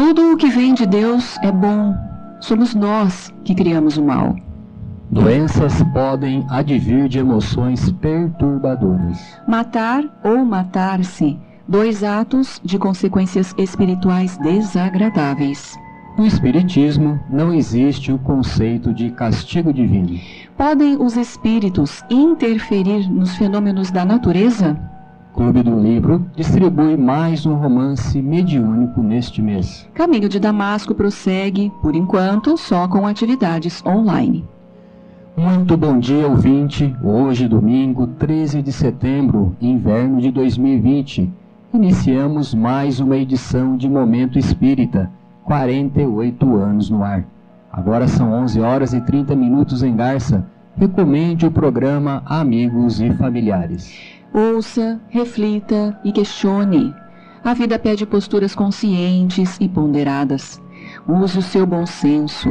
Tudo o que vem de Deus é bom. Somos nós que criamos o mal. Doenças podem advir de emoções perturbadoras. Matar ou matar-se, 2 atos de consequências espirituais desagradáveis. No Espiritismo, não existe o conceito de castigo divino. Podem os espíritos interferir nos fenômenos da natureza? Clube do Livro distribui mais um romance mediúnico neste mês. Caminho de Damasco prossegue, por enquanto, só com atividades online. Muito bom dia, ouvinte. Hoje, domingo, 13 de setembro, inverno de 2020. Iniciamos mais uma edição de Momento Espírita, 48 anos no ar. Agora são 11 horas e 30 minutos em Garça. Recomende o programa a amigos e familiares. Ouça, reflita e questione. A vida pede posturas conscientes e ponderadas. Use o seu bom senso.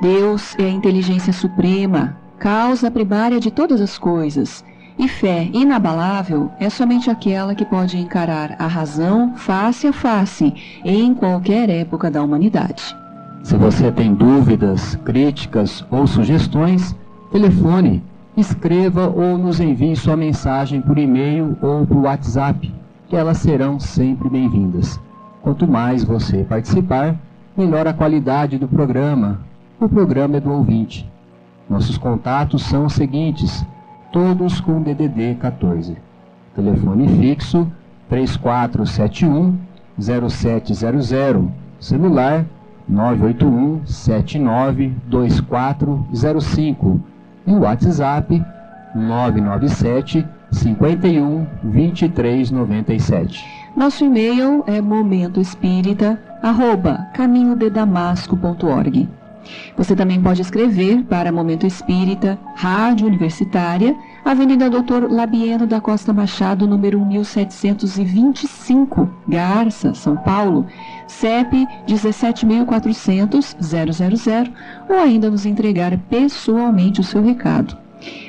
Deus é a inteligência suprema, causa primária de todas as coisas. E fé inabalável é somente aquela que pode encarar a razão face a face em qualquer época da humanidade. Se você tem dúvidas, críticas ou sugestões, telefone, escreva ou nos envie sua mensagem por e-mail ou por WhatsApp, que elas serão sempre bem-vindas. Quanto mais você participar, melhor a qualidade do programa. O programa é do ouvinte. Nossos contatos são os seguintes, todos com DDD 14. Telefone fixo 3471-0700, celular 981-792405 e o WhatsApp 997-51-2397. Nosso e-mail é momentoespírita@caminhodedamasco.org. Você também pode escrever para Momento Espírita, Rádio Universitária, Avenida Doutor Labieno da Costa Machado, número 1725, Garça, São Paulo, CEP 17.400-000, ou ainda nos entregar pessoalmente o seu recado.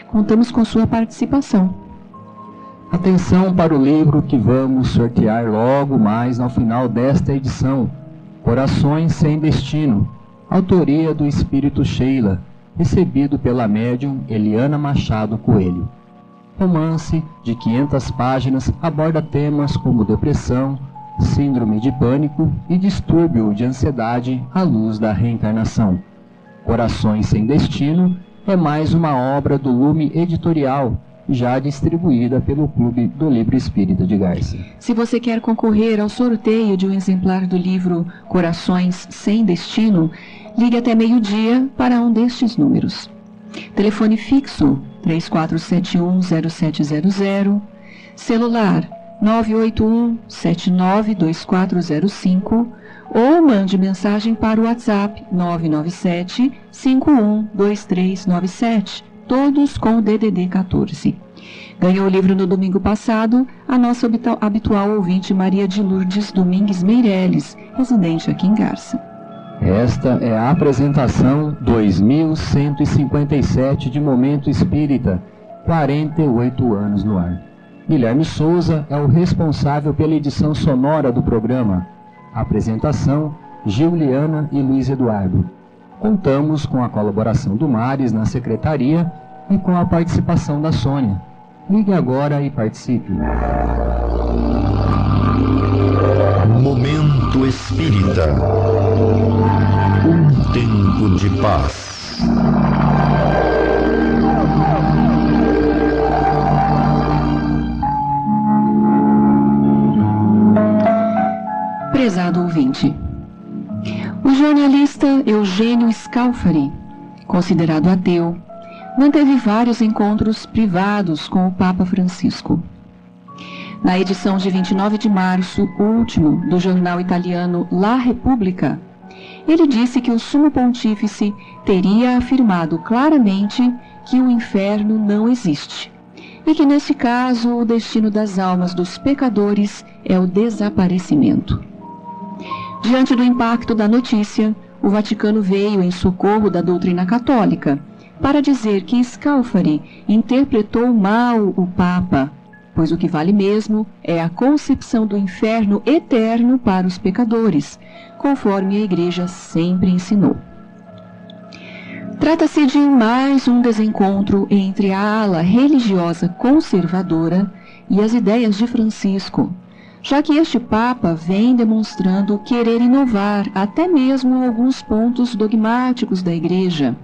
Contamos com sua participação. Atenção para o livro que vamos sortear logo mais ao final desta edição, Corações Sem Destino, autoria do Espírito Sheila, recebido pela médium Eliana Machado Coelho. Romance de 500 páginas aborda temas como depressão, síndrome de pânico e distúrbio de ansiedade à luz da reencarnação. Corações Sem Destino é mais uma obra do Lume Editorial, já distribuída pelo Clube do Livro Espírita de Garça. Se você quer concorrer ao sorteio de um exemplar do livro Corações Sem Destino, ligue até meio-dia para um destes números. Telefone fixo 3471-0700, celular 981-792405 ou mande mensagem para o WhatsApp 997-512397, todos com o DDD 14. Ganhou o livro no domingo passado a nossa habitual ouvinte Maria de Lourdes Domingues Meireles, residente aqui em Garça. Esta é a apresentação 2157 de Momento Espírita, 48 anos no ar. Guilherme Souza é o responsável pela edição sonora do programa. Apresentação, Giuliana e Luiz Eduardo. Contamos com a colaboração do Mares na secretaria e com a participação da Sônia. Ligue agora e participe. Momento Espírita. Um tempo de paz. Prezado ouvinte, o jornalista Eugênio Scalfari, considerado ateu, manteve vários encontros privados com o Papa Francisco. Na edição de 29 de março, último, do jornal italiano La Repubblica, ele disse que o Sumo Pontífice teria afirmado claramente que o inferno não existe e que, neste caso, o destino das almas dos pecadores é o desaparecimento. Diante do impacto da notícia, o Vaticano veio em socorro da doutrina católica para dizer que Scalfari interpretou mal o Papa, pois o que vale mesmo é a concepção do inferno eterno para os pecadores, conforme a Igreja sempre ensinou. Trata-se de mais um desencontro entre a ala religiosa conservadora e as ideias de Francisco, já que este Papa vem demonstrando querer inovar até mesmo alguns pontos dogmáticos da Igreja,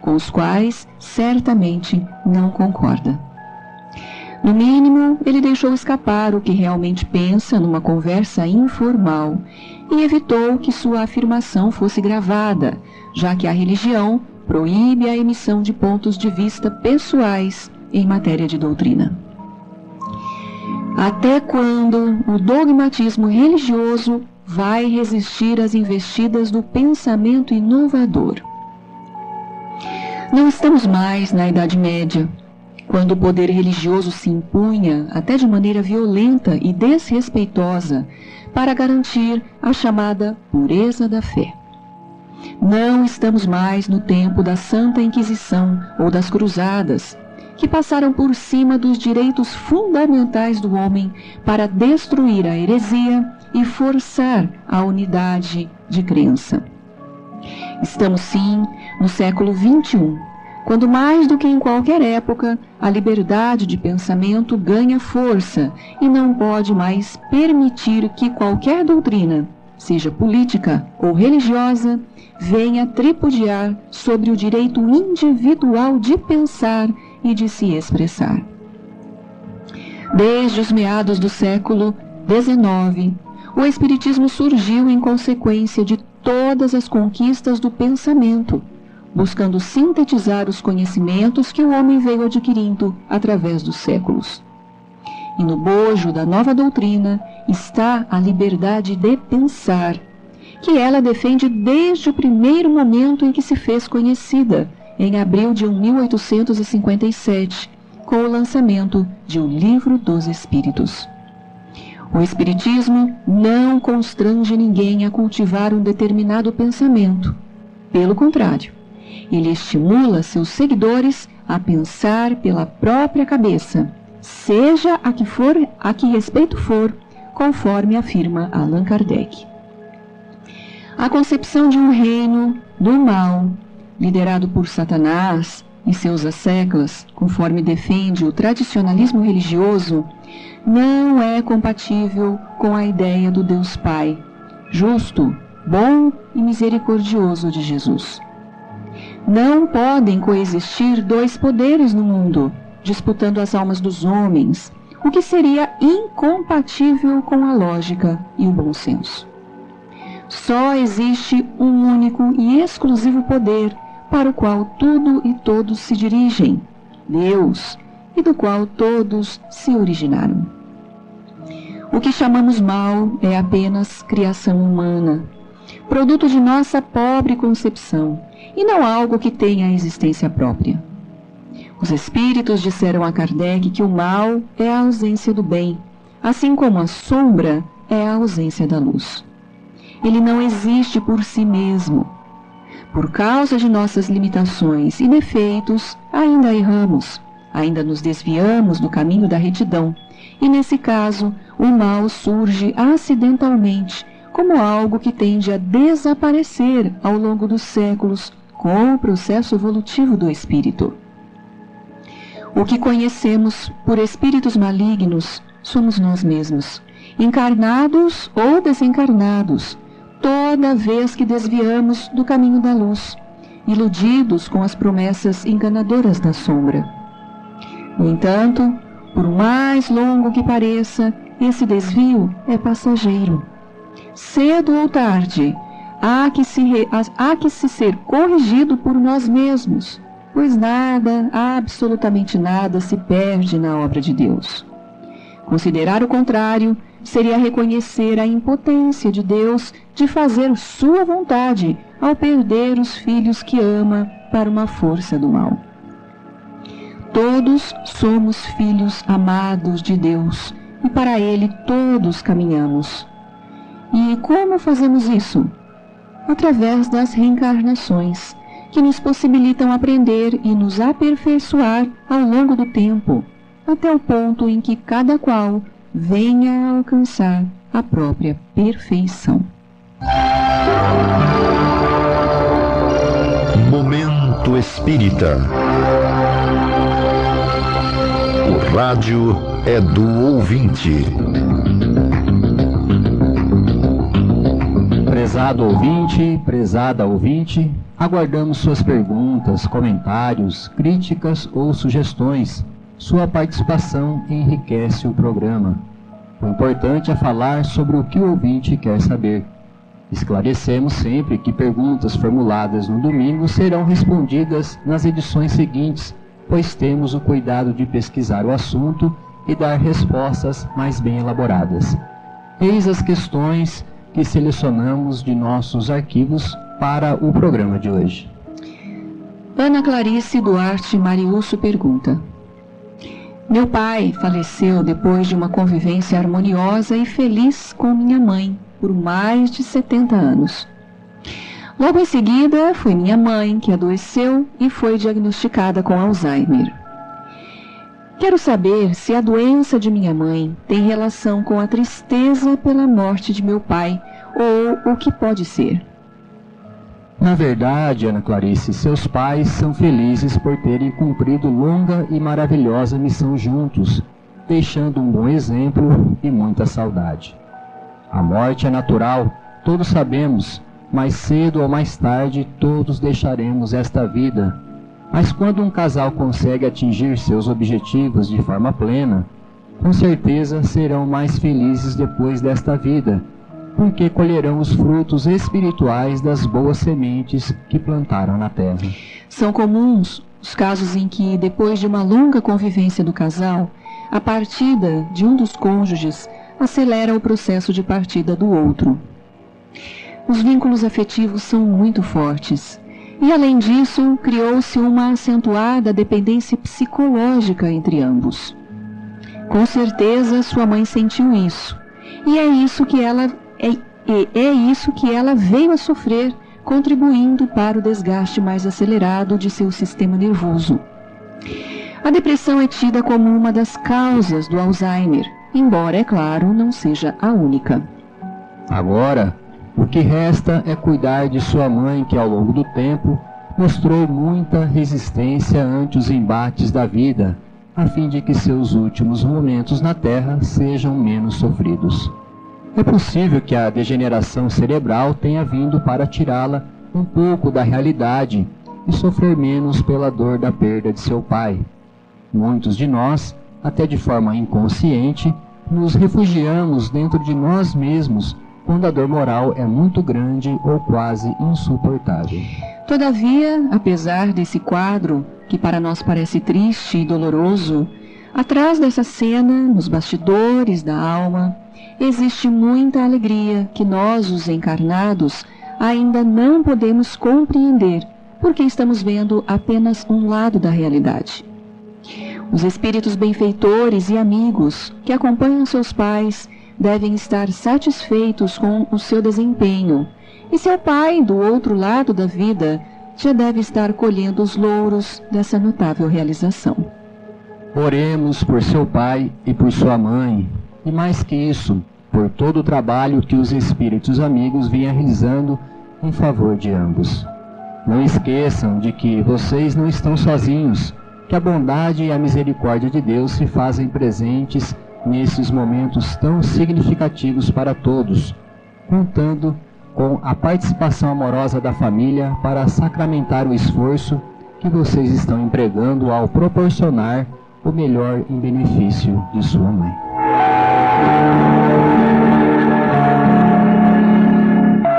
com os quais certamente não concorda. No mínimo, ele deixou escapar o que realmente pensa numa conversa informal e evitou que sua afirmação fosse gravada, já que a religião proíbe a emissão de pontos de vista pessoais em matéria de doutrina. Até quando o dogmatismo religioso vai resistir às investidas do pensamento inovador? Não estamos mais na Idade Média, quando o poder religioso se impunha, até de maneira violenta e desrespeitosa, para garantir a chamada pureza da fé. Não estamos mais no tempo da Santa Inquisição ou das Cruzadas, que passaram por cima dos direitos fundamentais do homem para destruir a heresia e forçar a unidade de crença. Estamos, sim, no século XXI, quando mais do que em qualquer época, a liberdade de pensamento ganha força e não pode mais permitir que qualquer doutrina, seja política ou religiosa, venha tripudiar sobre o direito individual de pensar e de se expressar. Desde os meados do século XIX, o Espiritismo surgiu em consequência de todas as conquistas do pensamento, buscando sintetizar os conhecimentos que o homem veio adquirindo através dos séculos. E no bojo da nova doutrina está a liberdade de pensar, que ela defende desde o primeiro momento em que se fez conhecida, em abril de 1857, com o lançamento de O Livro dos Espíritos. O Espiritismo não constrange ninguém a cultivar um determinado pensamento. Pelo contrário, ele estimula seus seguidores a pensar pela própria cabeça, seja a que respeito for, conforme afirma Allan Kardec. A concepção de um reino do mal, liderado por Satanás e seus asseclas, conforme defende o tradicionalismo religioso, não é compatível com a ideia do Deus Pai, justo, bom e misericordioso de Jesus. Não podem coexistir dois poderes no mundo, disputando as almas dos homens, o que seria incompatível com a lógica e o bom senso. Só existe um único e exclusivo poder para o qual tudo e todos se dirigem, Deus, e do qual todos se originaram. O que chamamos mal é apenas criação humana, produto de nossa pobre concepção, e não algo que tenha existência própria. Os espíritos disseram a Kardec que o mal é a ausência do bem, assim como a sombra é a ausência da luz. Ele não existe por si mesmo. Por causa de nossas limitações e defeitos, ainda erramos, ainda nos desviamos do caminho da retidão, e nesse caso, o mal surge acidentalmente, como algo que tende a desaparecer ao longo dos séculos com o processo evolutivo do espírito. O que conhecemos por espíritos malignos somos nós mesmos, encarnados ou desencarnados, toda vez que desviamos do caminho da luz, iludidos com as promessas enganadoras da sombra. No entanto, por mais longo que pareça, esse desvio é passageiro. Cedo ou tarde, há que se ser corrigido por nós mesmos, pois nada, absolutamente nada, se perde na obra de Deus. Considerar o contrário seria reconhecer a impotência de Deus de fazer sua vontade ao perder os filhos que ama para uma força do mal. Todos somos filhos amados de Deus e para Ele todos caminhamos. E como fazemos isso? Através das reencarnações, que nos possibilitam aprender e nos aperfeiçoar ao longo do tempo, até o ponto em que cada qual venha a alcançar a própria perfeição. Momento Espírita. O rádio é do ouvinte. Prezado ouvinte, prezada ouvinte, aguardamos suas perguntas, comentários, críticas ou sugestões. Sua participação enriquece o programa. O importante é falar sobre o que o ouvinte quer saber. Esclarecemos sempre que perguntas formuladas no domingo serão respondidas nas edições seguintes, pois temos o cuidado de pesquisar o assunto e dar respostas mais bem elaboradas. Eis as questões que selecionamos de nossos arquivos para o programa de hoje. Ana Clarice Duarte Mariusso pergunta: meu pai faleceu depois de uma convivência harmoniosa e feliz com minha mãe por mais de 70 anos. Logo em seguida, foi minha mãe que adoeceu e foi diagnosticada com Alzheimer. Quero saber se a doença de minha mãe tem relação com a tristeza pela morte de meu pai, ou o que pode ser. Na verdade, Ana Clarice, seus pais são felizes por terem cumprido longa e maravilhosa missão juntos, deixando um bom exemplo e muita saudade. A morte é natural, todos sabemos, mais cedo ou mais tarde todos deixaremos esta vida. Mas quando um casal consegue atingir seus objetivos de forma plena, com certeza serão mais felizes depois desta vida, porque colherão os frutos espirituais das boas sementes que plantaram na terra. São comuns os casos em que, depois de uma longa convivência do casal, a partida de um dos cônjuges acelera o processo de partida do outro. Os vínculos afetivos são muito fortes. E, além disso, criou-se uma acentuada dependência psicológica entre ambos. Com certeza, sua mãe sentiu isso. E é isso que ela veio a sofrer, contribuindo para o desgaste mais acelerado de seu sistema nervoso. A depressão é tida como uma das causas do Alzheimer, embora, é claro, não seja a única. Agora, o que resta é cuidar de sua mãe, que ao longo do tempo mostrou muita resistência ante os embates da vida, a fim de que seus últimos momentos na Terra sejam menos sofridos. É possível que a degeneração cerebral tenha vindo para tirá-la um pouco da realidade e sofrer menos pela dor da perda de seu pai. Muitos de nós, até de forma inconsciente, nos refugiamos dentro de nós mesmos quando a dor moral é muito grande ou quase insuportável. Todavia, apesar desse quadro, que para nós parece triste e doloroso, atrás dessa cena, nos bastidores da alma, existe muita alegria que nós, os encarnados, ainda não podemos compreender, porque estamos vendo apenas um lado da realidade. Os espíritos benfeitores e amigos que acompanham seus pais devem estar satisfeitos com o seu desempenho, e seu pai, do outro lado da vida, já deve estar colhendo os louros dessa notável realização. Oremos por seu pai e por sua mãe, e mais que isso, por todo o trabalho que os espíritos amigos vêm realizando em favor de ambos. Não esqueçam de que vocês não estão sozinhos, que a bondade e a misericórdia de Deus se fazem presentes nesses momentos tão significativos para todos, contando com a participação amorosa da família para sacramentar o esforço que vocês estão empregando ao proporcionar o melhor em benefício de sua mãe.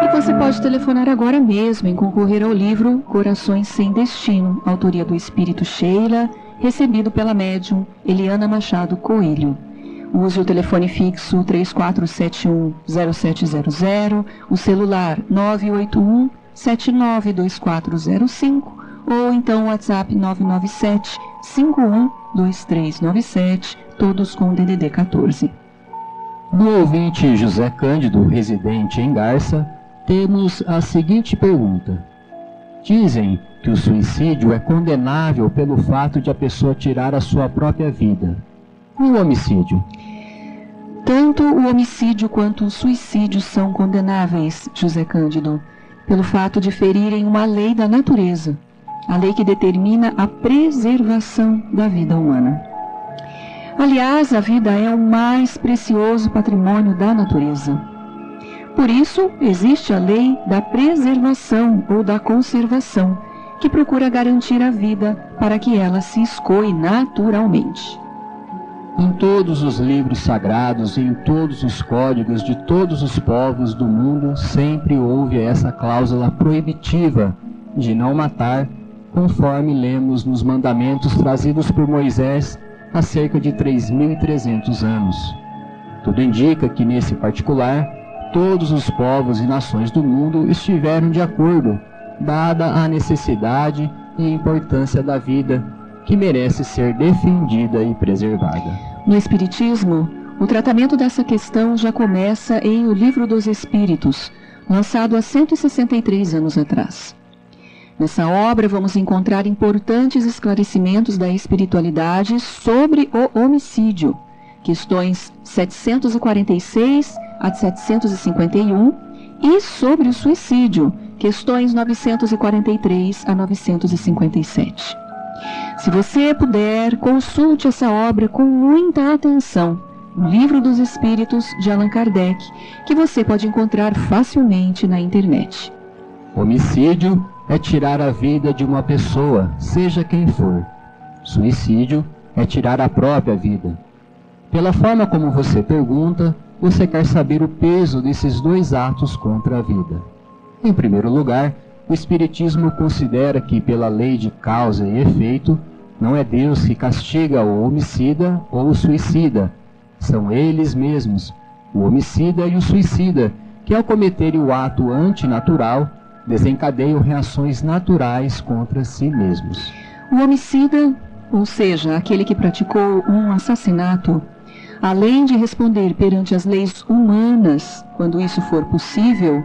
E você pode telefonar agora mesmo e concorrer ao livro Corações Sem Destino, autoria do Espírito Sheila, recebido pela médium Eliana Machado Coelho. Use o telefone fixo 3471-0700, o celular 981-792405 ou então o WhatsApp 997-512397, todos com DDD 14. Do ouvinte José Cândido, residente em Garça, temos a seguinte pergunta. Dizem que o suicídio é condenável pelo fato de a pessoa tirar a sua própria vida. E o homicídio? Tanto o homicídio quanto o suicídio são condenáveis, José Cândido, pelo fato de ferirem uma lei da natureza, a lei que determina a preservação da vida humana. Aliás, a vida é o mais precioso patrimônio da natureza. Por isso, existe a lei da preservação ou da conservação, que procura garantir a vida para que ela se escoe naturalmente. Em todos os livros sagrados e em todos os códigos de todos os povos do mundo sempre houve essa cláusula proibitiva de não matar, conforme lemos nos mandamentos trazidos por Moisés há cerca de 3.300 anos. Tudo indica que, nesse particular, todos os povos e nações do mundo estiveram de acordo, dada a necessidade e importância da vida, que merece ser defendida e preservada. No Espiritismo, o tratamento dessa questão já começa em O Livro dos Espíritos, lançado há 163 anos atrás. Nessa obra vamos encontrar importantes esclarecimentos da espiritualidade sobre o homicídio, questões 746 a 751, e sobre o suicídio, questões 943 a 957. Se você puder, consulte essa obra com muita atenção, O Livro dos Espíritos, de Allan Kardec, que você pode encontrar facilmente na internet. Homicídio é tirar a vida de uma pessoa, seja quem for. Suicídio é tirar a própria vida. Pela forma como você pergunta, você quer saber o peso desses dois atos contra a vida. Em primeiro lugar, o Espiritismo considera que, pela lei de causa e efeito, não é Deus que castiga o homicida ou o suicida. São eles mesmos, o homicida e o suicida, que ao cometerem o ato antinatural, desencadeiam reações naturais contra si mesmos. O homicida, ou seja, aquele que praticou um assassinato, além de responder perante as leis humanas, quando isso for possível,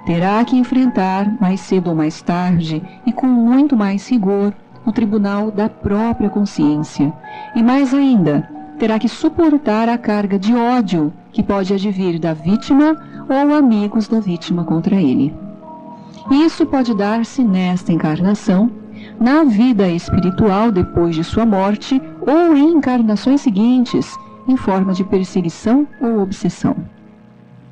terá que enfrentar, mais cedo ou mais tarde, e com muito mais rigor, o tribunal da própria consciência. E mais ainda, terá que suportar a carga de ódio que pode advir da vítima ou amigos da vítima contra ele. Isso pode dar-se nesta encarnação, na vida espiritual depois de sua morte ou em encarnações seguintes, em forma de perseguição ou obsessão.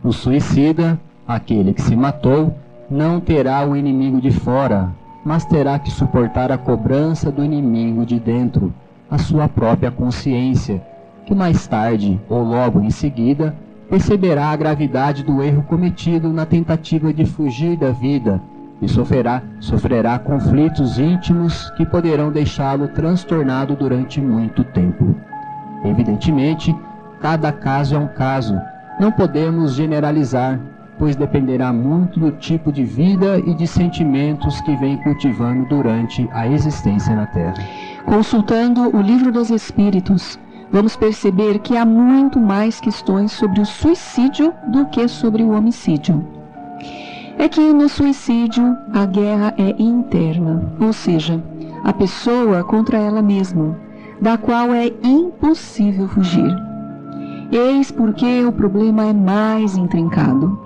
O suicida, aquele que se matou, não terá o inimigo de fora, mas terá que suportar a cobrança do inimigo de dentro, a sua própria consciência, que mais tarde, ou logo em seguida, perceberá a gravidade do erro cometido na tentativa de fugir da vida e sofrerá conflitos íntimos que poderão deixá-lo transtornado durante muito tempo. Evidentemente, cada caso é um caso, não podemos generalizar, pois dependerá muito do tipo de vida e de sentimentos que vem cultivando durante a existência na Terra. Consultando o Livro dos Espíritos, vamos perceber que há muito mais questões sobre o suicídio do que sobre o homicídio. É que no suicídio a guerra é interna, ou seja, a pessoa contra ela mesma, da qual é impossível fugir. Eis porque o problema é mais intrincado.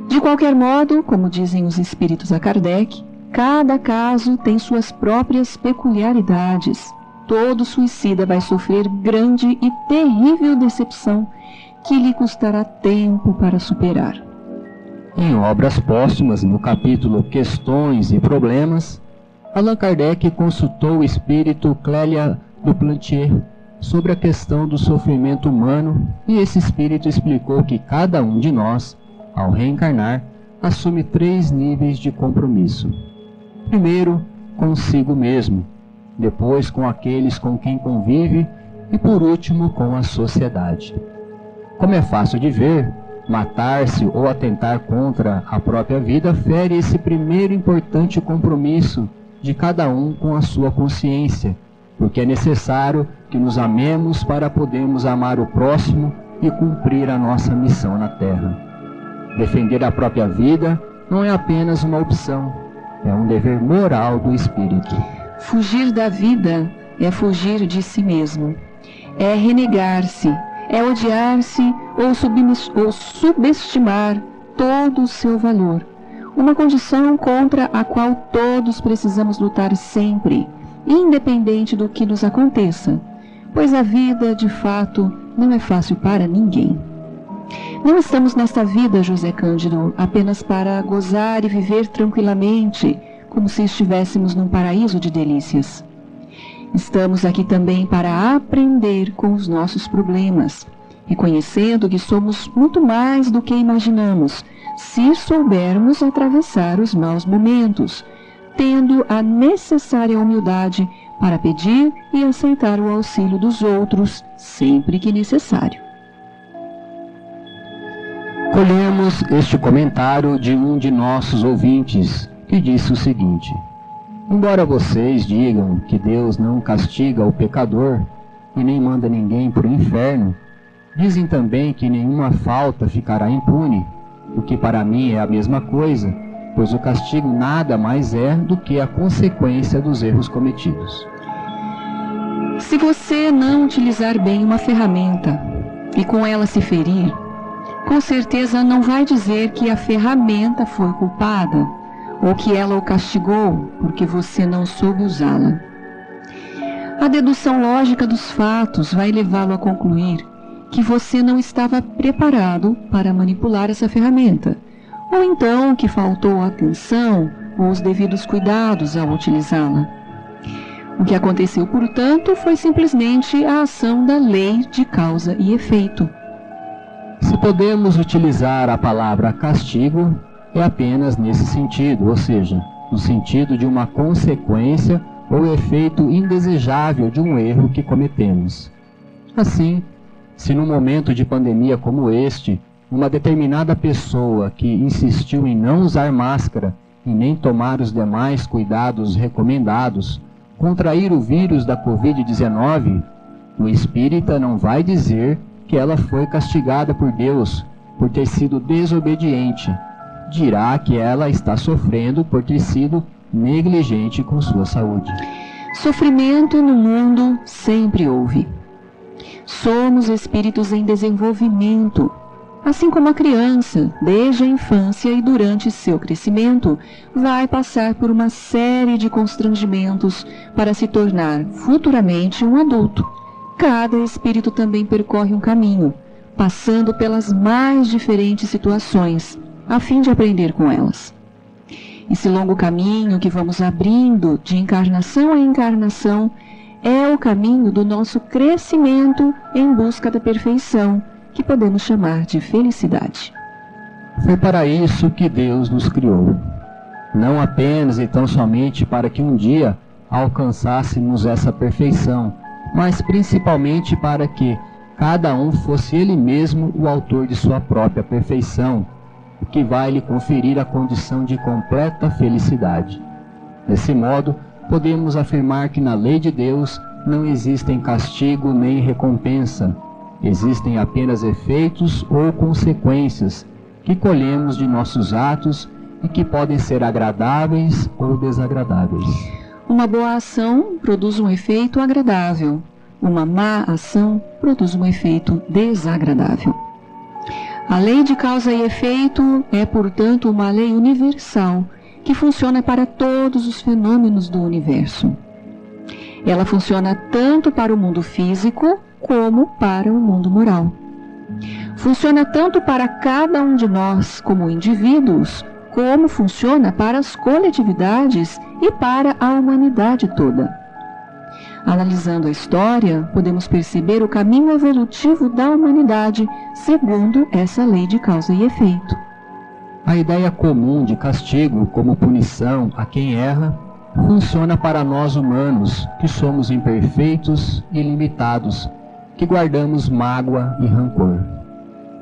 De qualquer modo, como dizem os espíritos a Kardec, cada caso tem suas próprias peculiaridades. Todo suicida vai sofrer grande e terrível decepção que lhe custará tempo para superar. Em obras póstumas, no capítulo Questões e Problemas, Allan Kardec consultou o espírito Clélia Duplantier sobre a questão do sofrimento humano, e esse espírito explicou que cada um de nós, ao reencarnar, assume 3 níveis de compromisso. Primeiro, consigo mesmo, depois com aqueles com quem convive e por último com a sociedade. Como é fácil de ver, matar-se ou atentar contra a própria vida fere esse primeiro importante compromisso de cada um com a sua consciência, porque é necessário que nos amemos para podermos amar o próximo e cumprir a nossa missão na Terra. Defender a própria vida não é apenas uma opção, é um dever moral do espírito. Fugir da vida é fugir de si mesmo. é renegar-se, é odiar-se ou subestimar todo o seu valor. Uma condição contra a qual todos precisamos lutar sempre, independente do que nos aconteça, pois a vida, de fato, não é fácil para ninguém. Não estamos nesta vida, José Cândido, apenas para gozar e viver tranquilamente, como se estivéssemos num paraíso de delícias. Estamos aqui também para aprender com os nossos problemas, reconhecendo que somos muito mais do que imaginamos, se soubermos atravessar os maus momentos, tendo a necessária humildade para pedir e aceitar o auxílio dos outros sempre que necessário. Colhemos este comentário de um de nossos ouvintes, que disse o seguinte: embora vocês digam que Deus não castiga o pecador e nem manda ninguém para o inferno, dizem também que nenhuma falta ficará impune, o que para mim é a mesma coisa, pois o castigo nada mais é do que a consequência dos erros cometidos. Se você não utilizar bem uma ferramenta e com ela se ferir, com certeza não vai dizer que a ferramenta foi culpada ou que ela o castigou porque você não soube usá-la. A dedução lógica dos fatos vai levá-lo a concluir que você não estava preparado para manipular essa ferramenta, ou então que faltou atenção ou os devidos cuidados ao utilizá-la. O que aconteceu, portanto, foi simplesmente a ação da lei de causa e efeito. Se podemos utilizar a palavra castigo, é apenas nesse sentido, ou seja, no sentido de uma consequência ou efeito indesejável de um erro que cometemos. Assim, se num momento de pandemia como este, uma determinada pessoa que insistiu em não usar máscara e nem tomar os demais cuidados recomendados, contrair o vírus da Covid-19, o espírita não vai dizer que ela foi castigada por Deus por ter sido desobediente. Dirá que ela está sofrendo por ter sido negligente com sua saúde. Sofrimento no mundo sempre houve. Somos espíritos em desenvolvimento. Assim como a criança, desde a infância e durante seu crescimento, vai passar por uma série de constrangimentos para se tornar futuramente um adulto. Cada espírito também percorre um caminho, passando pelas mais diferentes situações, a fim de aprender com elas. Esse longo caminho que vamos abrindo de encarnação a encarnação é o caminho do nosso crescimento em busca da perfeição, que podemos chamar de felicidade. Foi para isso que Deus nos criou. Não apenas e tão somente para que um dia alcançássemos essa perfeição, mas principalmente para que cada um fosse ele mesmo o autor de sua própria perfeição, o que vai lhe conferir a condição de completa felicidade. Desse modo, podemos afirmar que na lei de Deus não existem castigo nem recompensa, existem apenas efeitos ou consequências que colhemos de nossos atos e que podem ser agradáveis ou desagradáveis. Uma boa ação produz um efeito agradável. Uma má ação produz um efeito desagradável. A lei de causa e efeito é, portanto, uma lei universal que funciona para todos os fenômenos do universo. Ela funciona tanto para o mundo físico como para o mundo moral. Funciona tanto para cada um de nós como indivíduos, como funciona para as coletividades e para a humanidade toda. Analisando a história, podemos perceber o caminho evolutivo da humanidade segundo essa lei de causa e efeito. A ideia comum de castigo como punição a quem erra funciona para nós humanos, que somos imperfeitos e limitados, que guardamos mágoa e rancor.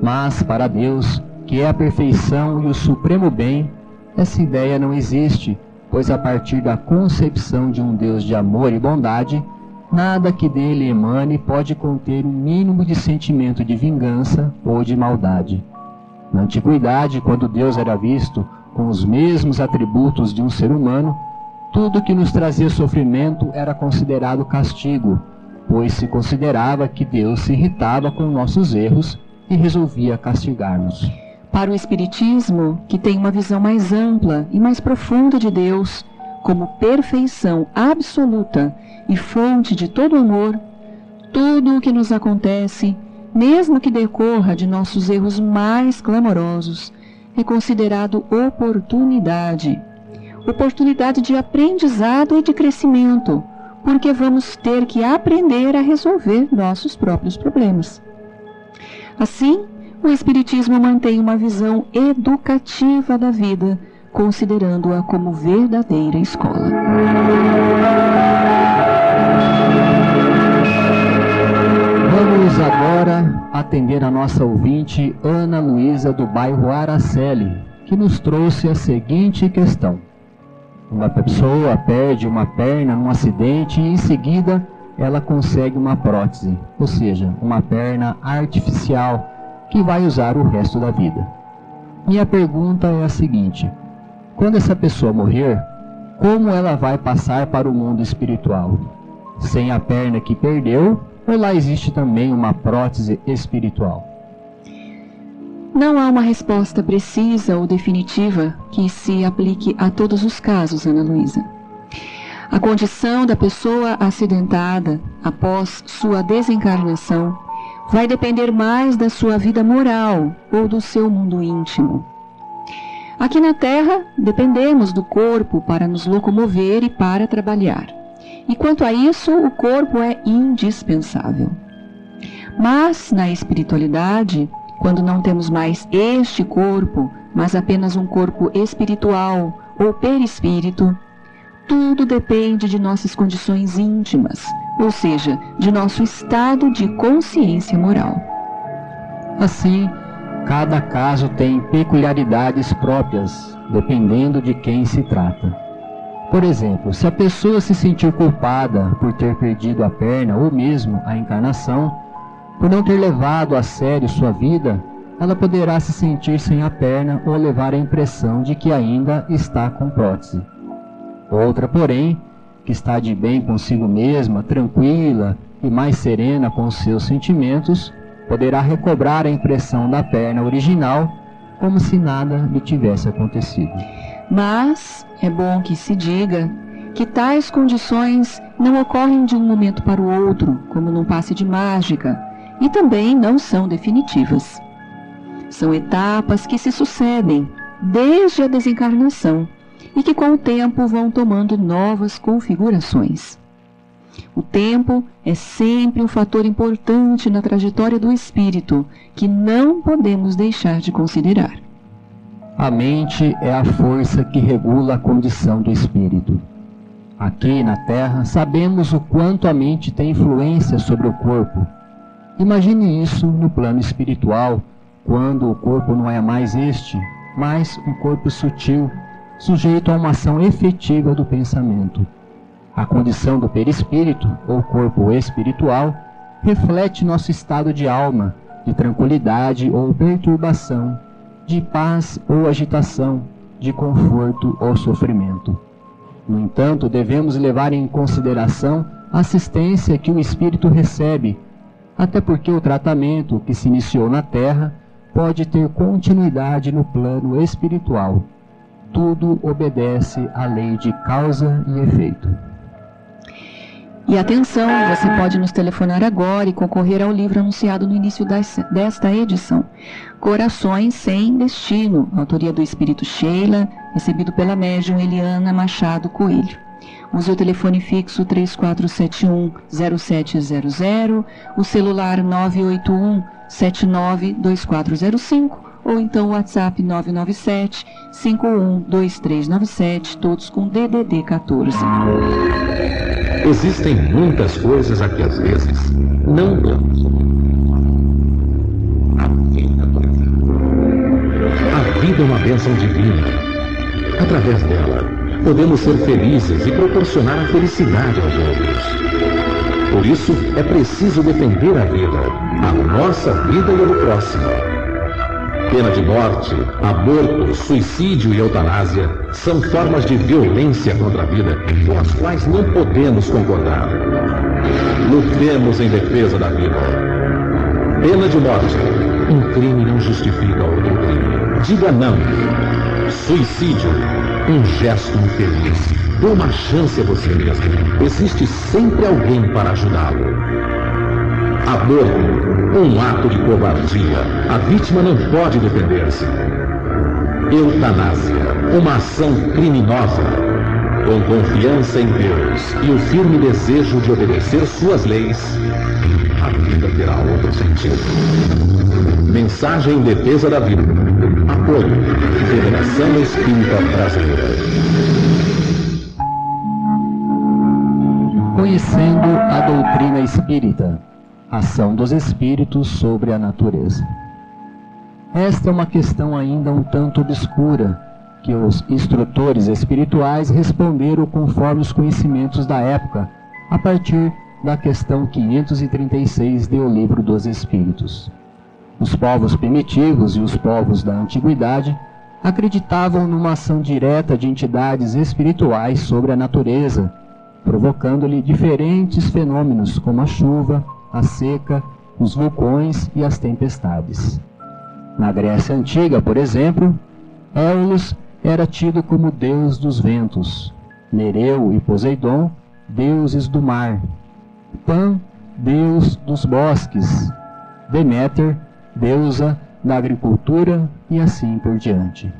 Mas para Deus, que é a perfeição e o supremo bem, essa ideia não existe, pois a partir da concepção de um Deus de amor e bondade, nada que dele emane pode conter um mínimo de sentimento de vingança ou de maldade. Na antiguidade, quando Deus era visto com os mesmos atributos de um ser humano, tudo que nos trazia sofrimento era considerado castigo, pois se considerava que Deus se irritava com nossos erros e resolvia castigar-nos. Para o Espiritismo, que tem uma visão mais ampla e mais profunda de Deus, como perfeição absoluta e fonte de todo amor, tudo o que nos acontece, mesmo que decorra de nossos erros mais clamorosos, é considerado oportunidade de aprendizado e de crescimento, porque vamos ter que aprender a resolver nossos próprios problemas. Assim, o Espiritismo mantém uma visão educativa da vida, considerando-a como verdadeira escola. Vamos agora atender a nossa ouvinte Ana Luísa do bairro Araceli, que nos trouxe a seguinte questão. Uma pessoa perde uma perna num acidente e em seguida ela consegue uma prótese, ou seja, uma perna artificial que vai usar o resto da vida. Minha pergunta é a seguinte: quando essa pessoa morrer, como ela vai passar para o mundo espiritual? Sem a perna que perdeu, ou lá existe também uma prótese espiritual? Não há uma resposta precisa ou definitiva que se aplique a todos os casos, Ana Luísa. A condição da pessoa acidentada após sua desencarnação vai depender mais da sua vida moral ou do seu mundo íntimo. Aqui na Terra, dependemos do corpo para nos locomover e para trabalhar. E quanto a isso, o corpo é indispensável. Mas, na espiritualidade, quando não temos mais este corpo, mas apenas um corpo espiritual ou perispírito, tudo depende de nossas condições íntimas, ou seja, de nosso estado de consciência moral. Assim, cada caso tem peculiaridades próprias, dependendo de quem se trata. Por exemplo, se a pessoa se sentir culpada por ter perdido a perna ou mesmo a encarnação, por não ter levado a sério sua vida, ela poderá se sentir sem a perna ou levar a impressão de que ainda está com prótese. Outra, porém, que está de bem consigo mesma, tranquila e mais serena com os seus sentimentos, poderá recobrar a impressão da perna original como se nada lhe tivesse acontecido. Mas é bom que se diga que tais condições não ocorrem de um momento para o outro, como num passe de mágica, e também não são definitivas. São etapas que se sucedem desde a desencarnação e que com o tempo vão tomando novas configurações. O tempo é sempre um fator importante na trajetória do espírito que não podemos deixar de considerar. A mente é a força que regula a condição do espírito. Aqui na Terra, sabemos o quanto a mente tem influência sobre o corpo. Imagine isso no plano espiritual, quando o corpo não é mais este, mas um corpo sutil, sujeito a uma ação efetiva do pensamento. A condição do perispírito, ou corpo espiritual, reflete nosso estado de alma, de tranquilidade ou perturbação, de paz ou agitação, de conforto ou sofrimento. No entanto, devemos levar em consideração a assistência que o espírito recebe, até porque o tratamento que se iniciou na Terra pode ter continuidade no plano espiritual. Tudo obedece à lei de causa e efeito. E atenção, você pode nos telefonar agora e concorrer ao livro anunciado no início desta edição. Corações Sem Destino, autoria do Espírito Sheila, recebido pela médium Eliana Machado Coelho. Use o telefone fixo 3471-0700, o celular 981-792405 ou então o WhatsApp 997-512397, todos com DDD 14. Existem muitas coisas a que às vezes não damos. A vida é uma bênção divina. Através dela, podemos ser felizes e proporcionar a felicidade aos outros. Por isso, é preciso defender a vida, a nossa vida e a do próximo. Pena de morte, aborto, suicídio e eutanásia são formas de violência contra a vida com as quais não podemos concordar. Lutemos em defesa da vida. Pena de morte. Um crime não justifica outro crime. Diga não. Suicídio. Um gesto infeliz. Dê uma chance a você mesmo. Existe sempre alguém para ajudá-lo. Aborto. Um ato de covardia. A vítima não pode defender-se. Eutanásia. Uma ação criminosa. Com confiança em Deus e o firme desejo de obedecer suas leis, a vida terá outro sentido. Mensagem em defesa da vida. Apoio. Federação Espírita Brasileira. Conhecendo a doutrina espírita, ação dos espíritos sobre a natureza. Esta é uma questão ainda um tanto obscura, que os instrutores espirituais responderam conforme os conhecimentos da época, a partir da questão 536 do Livro dos Espíritos. Os povos primitivos e os povos da antiguidade acreditavam numa ação direta de entidades espirituais sobre a natureza, provocando-lhe diferentes fenômenos como a chuva, a seca, os vulcões e as tempestades. Na Grécia Antiga, por exemplo, Éolos era tido como deus dos ventos, Nereu e Poseidon, deuses do mar, Pan, deus dos bosques, Deméter, deusa da agricultura e assim por diante.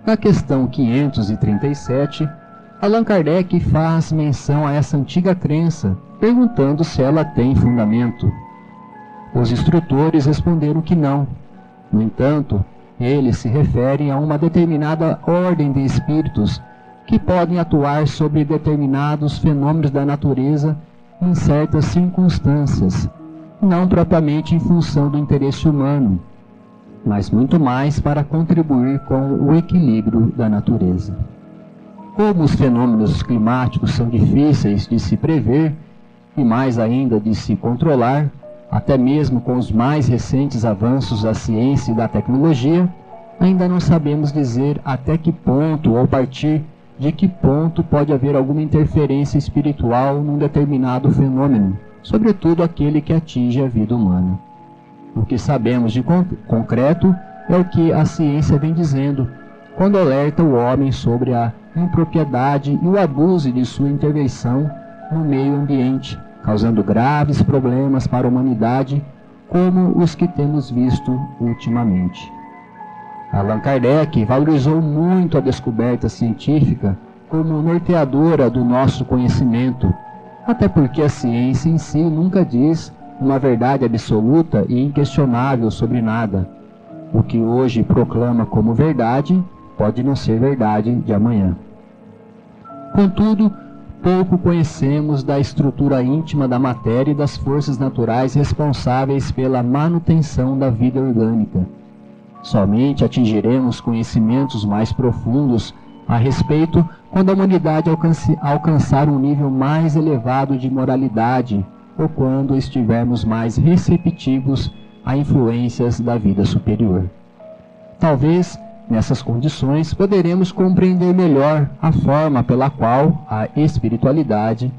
Na questão 537, Allan Kardec faz menção a essa antiga crença, perguntando se ela tem fundamento. Os instrutores responderam que não. No entanto, eles se referem a uma determinada ordem de espíritos que podem atuar sobre determinados fenômenos da natureza em certas circunstâncias, não propriamente em função do interesse humano, mas muito mais para contribuir com o equilíbrio da natureza. Como os fenômenos climáticos são difíceis de se prever e mais ainda de se controlar, até mesmo com os mais recentes avanços da ciência e da tecnologia, ainda não sabemos dizer até que ponto ou a partir de que ponto pode haver alguma interferência espiritual num determinado fenômeno, sobretudo aquele que atinge a vida humana. O que sabemos de concreto é o que a ciência vem dizendo, quando alerta o homem sobre a impropriedade e o abuso de sua intervenção no meio ambiente, causando graves problemas para a humanidade, como os que temos visto ultimamente. Allan Kardec valorizou muito a descoberta científica como norteadora do nosso conhecimento, até porque a ciência em si nunca diz uma verdade absoluta e inquestionável sobre nada. O que hoje proclama como verdade pode não ser verdade de amanhã. Contudo, pouco conhecemos da estrutura íntima da matéria e das forças naturais responsáveis pela manutenção da vida orgânica. Somente atingiremos conhecimentos mais profundos a respeito quando a humanidade alcançar um nível mais elevado de moralidade ou quando estivermos mais receptivos a influências da vida superior. Talvez, nessas condições, poderemos compreender melhor a forma pela qual a espiritualidade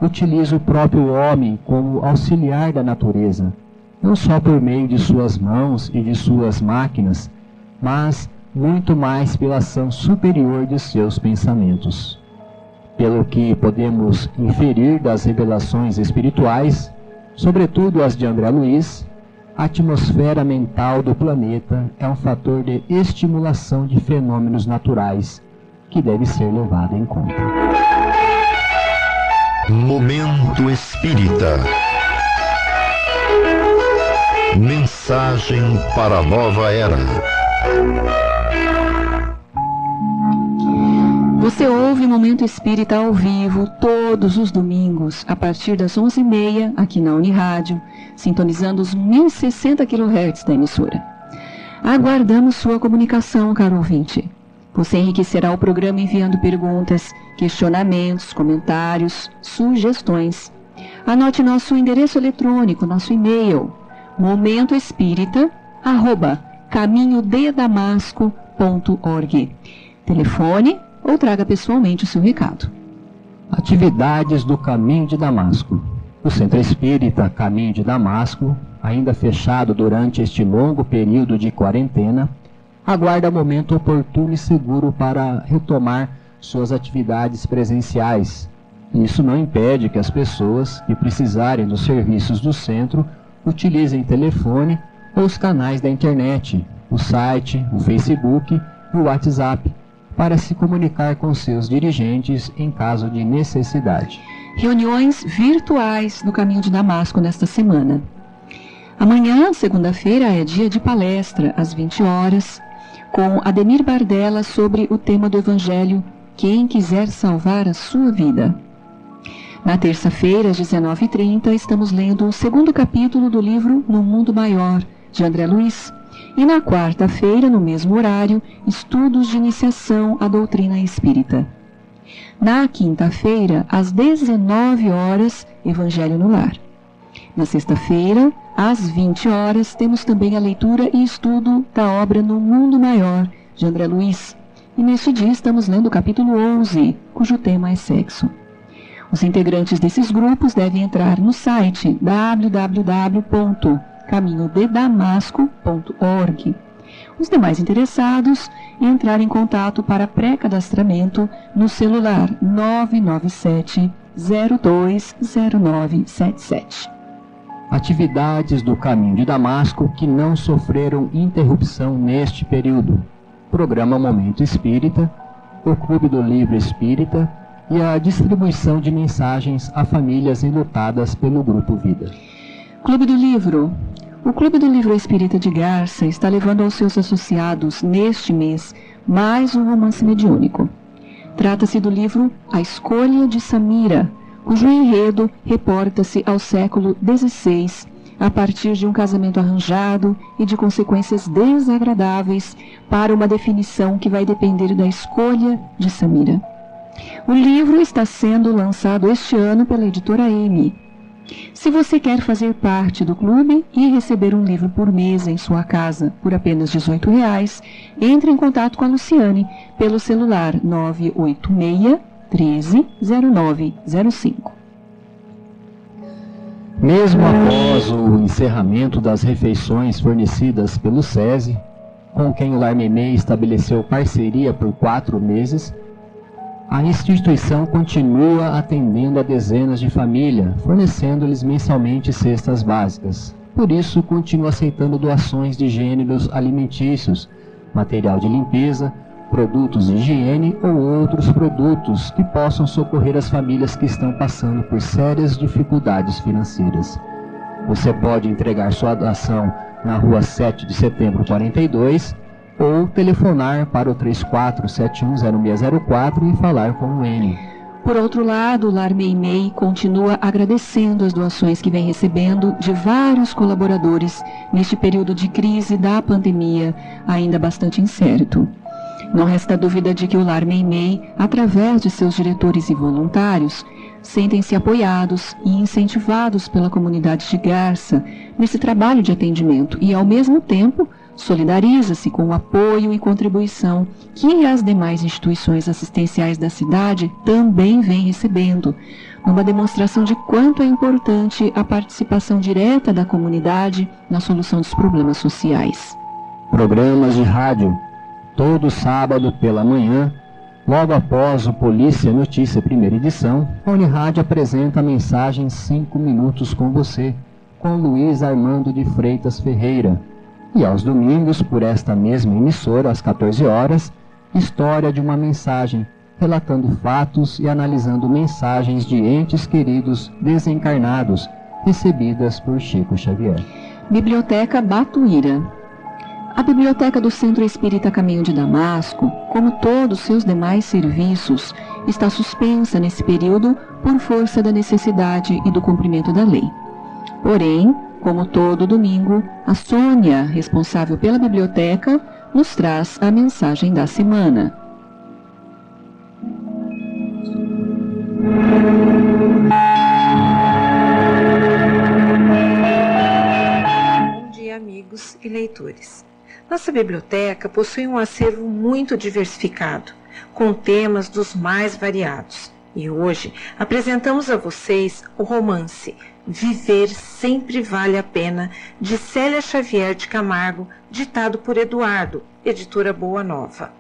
utiliza o próprio homem como auxiliar da natureza, não só por meio de suas mãos e de suas máquinas, mas muito mais pela ação superior de seus pensamentos. Pelo que podemos inferir das revelações espirituais, sobretudo as de André Luiz, a atmosfera mental do planeta é um fator de estimulação de fenômenos naturais que deve ser levado em conta. Momento Espírita. Mensagem para a nova era. Você ouve o Momento Espírita ao vivo todos os domingos, a partir das 11h30, aqui na Unirádio, sintonizando os 1060 kHz da emissora. Aguardamos sua comunicação, caro ouvinte. Você enriquecerá o programa enviando perguntas, questionamentos, comentários, sugestões. Anote nosso endereço eletrônico, nosso e-mail, momentoespírita@caminhodedamasco.org. Telefone ou traga pessoalmente o seu recado. Atividades do Caminho de Damasco. O Centro Espírita Caminho de Damasco, ainda fechado durante este longo período de quarentena, aguarda momento oportuno e seguro para retomar suas atividades presenciais. Isso não impede que as pessoas que precisarem dos serviços do centro utilizem telefone ou os canais da internet, o site, o Facebook e o WhatsApp, para se comunicar com seus dirigentes em caso de necessidade. Reuniões virtuais no Caminho de Damasco nesta semana. Amanhã, segunda-feira, é dia de palestra, às 20 horas, com Ademir Bardella sobre o tema do Evangelho, Quem Quiser Salvar a Sua Vida. Na terça-feira, às 19h30, estamos lendo o segundo capítulo do livro No Mundo Maior, de André Luiz. E na quarta-feira, no mesmo horário, estudos de iniciação à doutrina espírita. Na quinta-feira, às 19 horas, Evangelho no Lar. Na sexta-feira, às 20 horas, temos também a leitura e estudo da obra No Mundo Maior, de André Luiz. E neste dia estamos lendo o capítulo 11, cujo tema é sexo. Os integrantes desses grupos devem entrar no site www.caminhodedamasco.org. Os demais interessados entrar em contato para pré-cadastramento no celular 997-020977. Atividades do Caminho de Damasco que não sofreram interrupção neste período. Programa Momento Espírita, o Clube do Livro Espírita e a distribuição de mensagens a famílias enlutadas pelo Grupo Vida. Clube do Livro. O Clube do Livro Espírita de Garça está levando aos seus associados, neste mês, mais um romance mediúnico. Trata-se do livro A Escolha de Samira, cujo enredo reporta-se ao século XVI, a partir de um casamento arranjado e de consequências desagradáveis para uma definição que vai depender da escolha de Samira. O livro está sendo lançado este ano pela editora M. Se você quer fazer parte do clube e receber um livro por mês em sua casa por apenas R$18, entre em contato com a Luciane pelo celular 986 13 0905. Mesmo após o encerramento das refeições fornecidas pelo SESI, com quem o Lar Meimei estabeleceu parceria por 4 meses, a instituição continua atendendo a dezenas de famílias, fornecendo-lhes mensalmente cestas básicas. Por isso, continua aceitando doações de gêneros alimentícios, material de limpeza, produtos de higiene ou outros produtos que possam socorrer as famílias que estão passando por sérias dificuldades financeiras. Você pode entregar sua doação na Rua 7 de Setembro 42 ou telefonar para o 34710604 e falar com o N. Por outro lado, o Lar Meimei continua agradecendo as doações que vem recebendo de vários colaboradores neste período de crise da pandemia, ainda bastante incerto. Não resta dúvida de que o Lar Meimei, através de seus diretores e voluntários, sentem-se apoiados e incentivados pela comunidade de Garça nesse trabalho de atendimento e, ao mesmo tempo, solidariza-se com o apoio e contribuição que as demais instituições assistenciais da cidade também vêm recebendo, numa demonstração de quanto é importante a participação direta da comunidade na solução dos problemas sociais. Programas de rádio. Todo sábado pela manhã, logo após o Polícia Notícia primeira edição, a Unirádio apresenta a mensagem 5 minutos com você, com Luiz Armando de Freitas Ferreira. E aos domingos, por esta mesma emissora, às 14 horas, História de uma Mensagem, relatando fatos e analisando mensagens de entes queridos desencarnados, recebidas por Chico Xavier. Biblioteca Batuíra. A Biblioteca do Centro Espírita Caminho de Damasco, como todos seus demais serviços, está suspensa nesse período por força da necessidade e do cumprimento da lei. Porém, como todo domingo, a Sônia, responsável pela biblioteca, nos traz a mensagem da semana. Bom dia, amigos e leitores. Nossa biblioteca possui um acervo muito diversificado, com temas dos mais variados. E hoje apresentamos a vocês o romance Viver Sempre Vale a Pena, de Célia Xavier de Camargo, ditado por Eduardo, editora Boa Nova.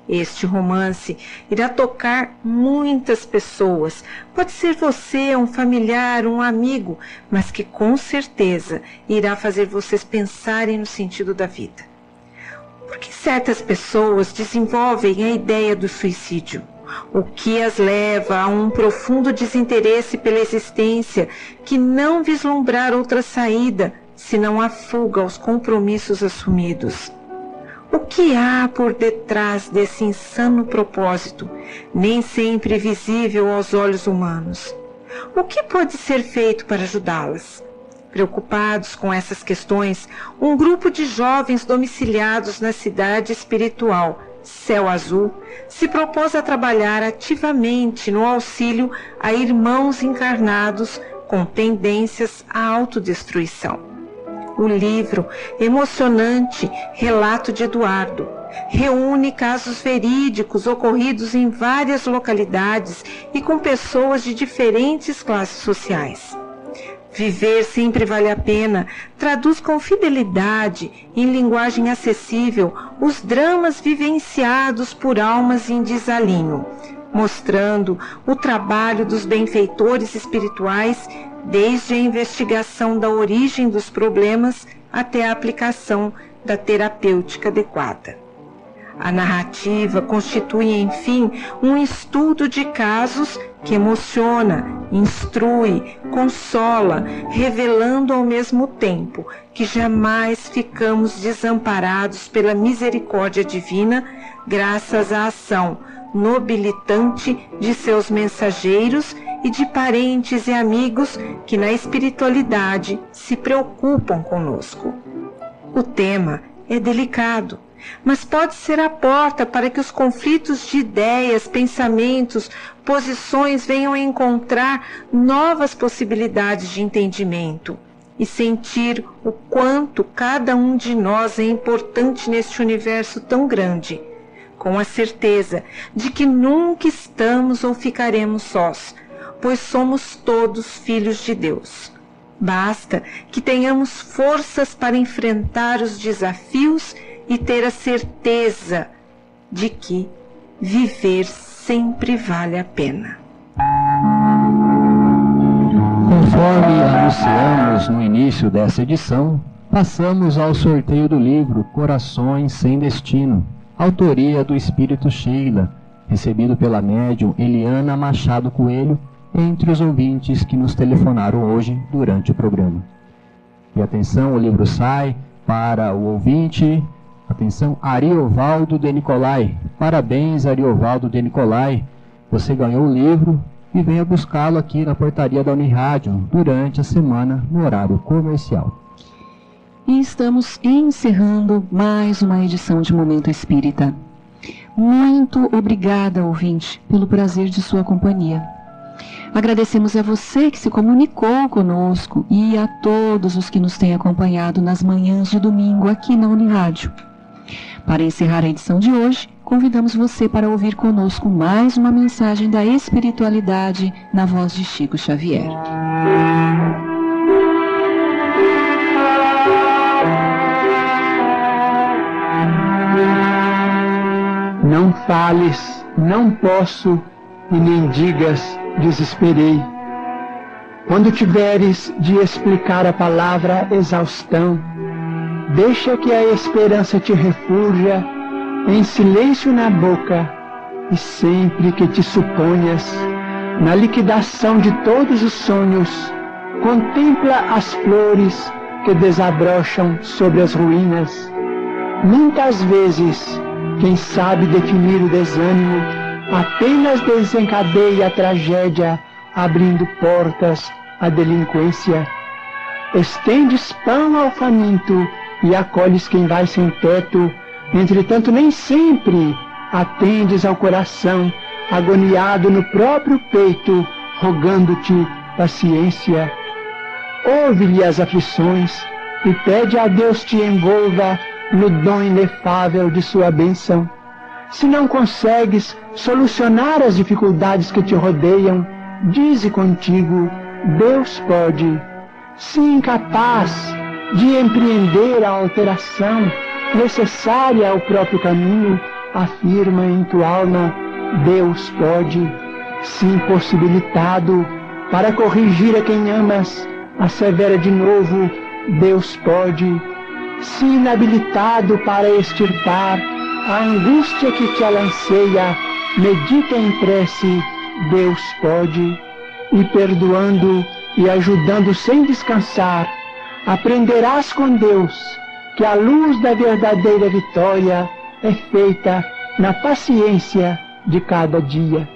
Este romance irá tocar muitas pessoas. Pode ser você, um familiar, um amigo, mas que com certeza irá fazer vocês pensarem no sentido da vida. Por que certas pessoas desenvolvem a ideia do suicídio? O que as leva a um profundo desinteresse pela existência que não vislumbrar outra saída, senão a fuga aos compromissos assumidos? O que há por detrás desse insano propósito, nem sempre visível aos olhos humanos? O que pode ser feito para ajudá-las? Preocupados com essas questões, um grupo de jovens domiciliados na cidade espiritual Céu Azul se propôs a trabalhar ativamente no auxílio a irmãos encarnados com tendências à autodestruição. O livro emocionante Relato de Eduardo reúne casos verídicos ocorridos em várias localidades e com pessoas de diferentes classes sociais. Viver Sempre Vale a Pena traduz com fidelidade, em linguagem acessível, os dramas vivenciados por almas em desalinho, mostrando o trabalho dos benfeitores espirituais desde a investigação da origem dos problemas até a aplicação da terapêutica adequada. A narrativa constitui, enfim, um estudo de casos que emociona, instrui, consola, revelando ao mesmo tempo que jamais ficamos desamparados pela misericórdia divina, graças à ação nobilitante de seus mensageiros e de parentes e amigos que na espiritualidade se preocupam conosco. O tema é delicado, mas pode ser a porta para que os conflitos de ideias, pensamentos, posições venham a encontrar novas possibilidades de entendimento e sentir o quanto cada um de nós é importante neste universo tão grande, com a certeza de que nunca estamos ou ficaremos sós, pois somos todos filhos de Deus. Basta que tenhamos forças para enfrentar os desafios e ter a certeza de que viver sempre vale a pena. Conforme anunciamos no início dessa edição, passamos ao sorteio do livro Corações Sem Destino, autoria do Espírito Sheila, recebido pela médium Eliana Machado Coelho, entre os ouvintes que nos telefonaram hoje durante o programa. E atenção, o livro sai para o ouvinte, atenção, Ariovaldo de Nicolai. Parabéns, Ariovaldo de Nicolai, você ganhou o livro e venha buscá-lo aqui na portaria da Unirádio durante a semana no horário comercial. E estamos encerrando mais uma edição de Momento Espírita. Muito obrigada, ouvinte, pelo prazer de sua companhia. Agradecemos a você que se comunicou conosco e a todos os que nos têm acompanhado nas manhãs de domingo aqui na Unirádio. Para encerrar a edição de hoje, convidamos você para ouvir conosco mais uma mensagem da espiritualidade na voz de Chico Xavier. Não fales, não posso, e nem digas, desesperei. Quando tiveres de explicar a palavra exaustão, deixa que a esperança te refulja em silêncio na boca, e sempre que te suponhas na liquidação de todos os sonhos, contempla as flores que desabrocham sobre as ruínas. Muitas vezes, quem sabe definir o desânimo apenas desencadeia a tragédia, abrindo portas à delinquência. Estendes pão ao faminto e acolhes quem vai sem teto, entretanto nem sempre atendes ao coração agoniado no próprio peito, rogando-te paciência. Ouve-lhe as aflições e pede a Deus te envolva no dom inefável de sua bênção. Se não consegues solucionar as dificuldades que te rodeiam, dize contigo, Deus pode, se incapaz de empreender a alteração necessária ao próprio caminho, afirma em tua alma, Deus pode. Se impossibilitado para corrigir a quem amas, assevera de novo, Deus pode. Se inabilitado para extirpar a angústia que te alanceia, medita em prece, Deus pode. E perdoando e ajudando sem descansar, aprenderás com Deus que a luz da verdadeira vitória é feita na paciência de cada dia.